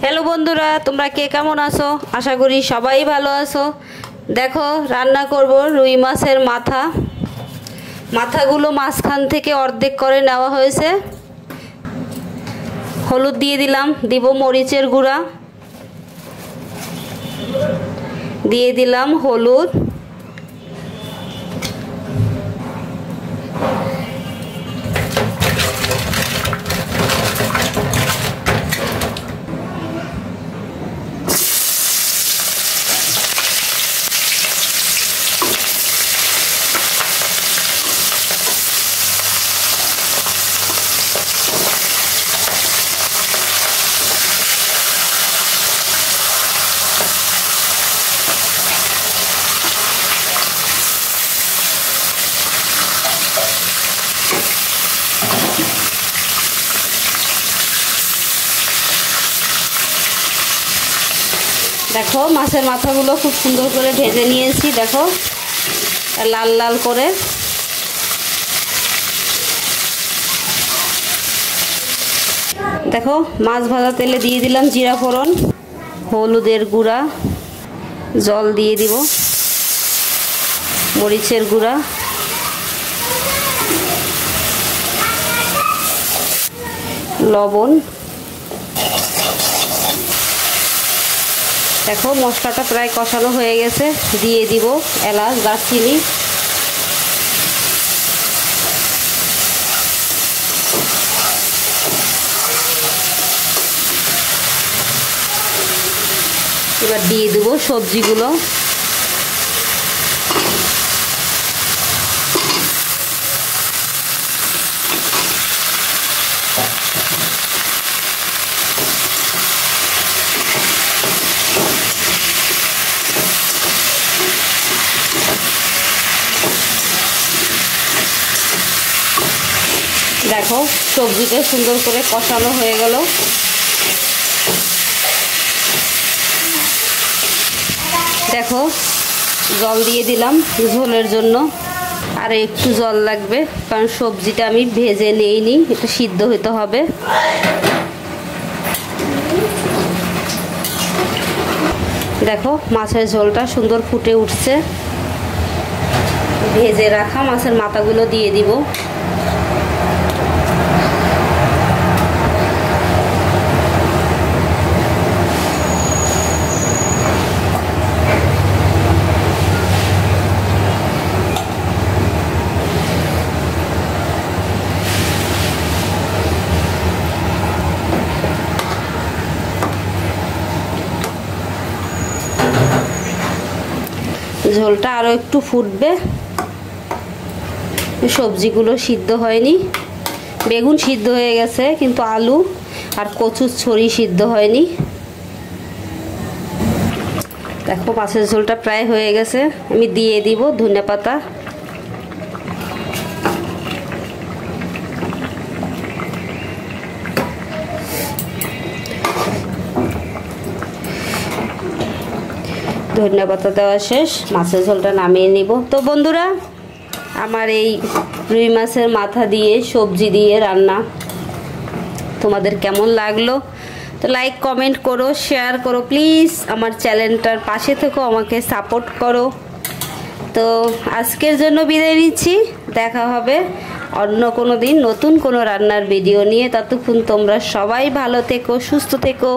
Hello বন্ধুরা, তোমরা কে কেমন আছো? আশা করি সবাই ভালো আছো। দেখো রান্না করব রুই মাছের মাথাগুলো মাঝখান থেকে অর্ধেক করে নেওয়া হয়েছে। হলুদ দিয়ে দিলাম, দিব মরিচের গুঁড়া, দিয়ে দিলাম হলুদ, দেখো মাছের মাথাগুলো খুব সুন্দর করে ভেজে নিয়েছি। দেখো লাল লাল করে। দেখো মাছ ভাজা তেলে দিয়ে দিলাম জিরা ফোড়ন, হলুদের গুঁড়া, জল দিয়ে দিব, মরিচের গুঁড়া, লবণ। দেখো মশলাটা প্রায় কষানো হয়ে গেছে, দিয়ে দিব এলাচ, দারচিনি, এবার দিয়ে দেব সবজিগুলো। দেখো সবজিটা সুন্দর করে কষানো হয়ে গেল। দেখো জল দিয়ে দিলাম ঝোলের জন্য, আর একটু জল লাগবে কারণ সবজিটা আমি ভেজে নেইনি, এটা সিদ্ধ হতে হবে। দেখো মাছের ঝোলটা সুন্দর ফুটে উঠছে। ভেজে রাখা মাছের মাথাগুলো দিয়ে দিব। ঝোলটা আরো একটু ফুটবে। সবজিগুলো সিদ্ধ হয়নি, বেগুন সিদ্ধ হয়ে গেছে কিন্তু আলু আর কচুর ছড়ি সিদ্ধ হয়নি। দেখো মাছের ঝোলটা প্রায় হয়ে গেছে, আমি দিয়ে দিব ধনেপাতা। ধনেপাতা দেওয়া শেষ, মাছের ঝোলটা নামিয়ে নিব। তো বন্ধুরা, আমার এই রুই মাছের মাথা দিয়ে সবজি দিয়ে রান্না তোমাদের কেমন লাগলো? তো লাইক কমেন্ট করো, শেয়ার করো প্লিজ। আমার চ্যানেলটার পাশে থেকো, আমাকে সাপোর্ট করো। তো আজকের জন্য বিদায় নিচ্ছি, দেখা হবে অন্য কোনো দিন নতুন কোনো রান্নার ভিডিও নিয়ে। ততক্ষণ তোমরা সবাই ভালো থেকো, সুস্থ থেকো।